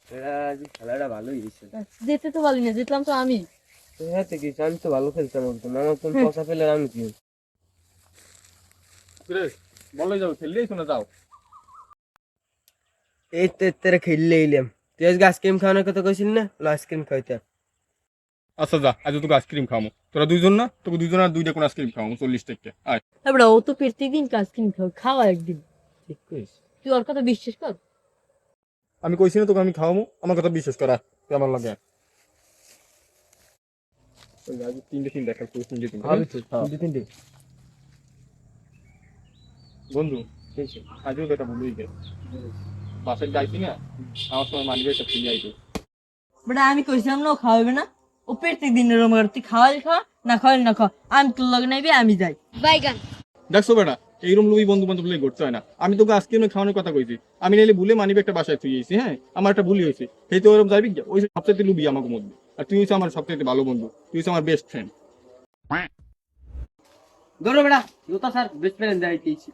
খেলাটা ভালোই হয়েছে। যেতে তো পারি না, জিতলাম তো আমি। হ্যাঁ ঠিক আছে, আমি তো ভালো খেলতাম একদম, আমার তো পচা পেলে আমি কি বলে যাও, খেললেই শোনা যাও। এই তো তেরে খেললে এলাম। তুই আজকে আইসক্রিম খাওয়ানোর কথা কইছিল না, আইসক্রিম খাইতে। আচ্ছা যা, আজ তোকে আইসক্রিম খাওয়াবো। তোরা দুইজন না, তোকে দুইজন আর দুইটা কোন আইসক্রিম খাওয়াবো 40 টাকা। আয়। এবার ও তো প্রত্যেকদিন আইসক্রিম খাওয়া একদিন। ঠিক কইস। তুই ওর কথা বিশ্বাস কর। আমি কইছি না তোকে আমি খাওয়াবো, আমার কথা বিশ্বাস করা তুই আমার লাগে। তিনটে তিনটে খেল, তিনটে তিনটে হবে তো, তিনটে। বন্ধু, আজও বেটা বন্ধুই গে বাসের যাইছি না, আমার সময় মানিবে একটা ফিরে আইতো। বেটা আমি কইছিলাম না ও খাওয়াবে না, ও প্রত্যেকদিন এরকম করে তুই খাওয়ালে খাওয়া, না খাওয়ালে না খাওয়া, আমি তোর লগে নাইবি, আমি যাই। বাইগান। দেখছো বেটা, এইরকম লোকই বন্ধু বান্ধব লোক ঘটতে হয় না। আমি তোকে আজকে খাওয়ানোর কথা কইছি, আমি নাইলে ভুলে মানিবে একটা বাসায় তুই এসেছি। হ্যাঁ, আমার একটা ভুলই হয়েছে। সেই তো ওরকম যাবি, ওই সবচেয়ে লুবি আমাকে মধ্যে। আর তুই হচ্ছে আমার সবচেয়ে ভালো বন্ধু, তুই হচ্ছে আমার বেস্ট ফ্রেন্ড। ধরো বেটা, জুতা স্যার বেস্ট ফ্রেন্ড যাইতেছি।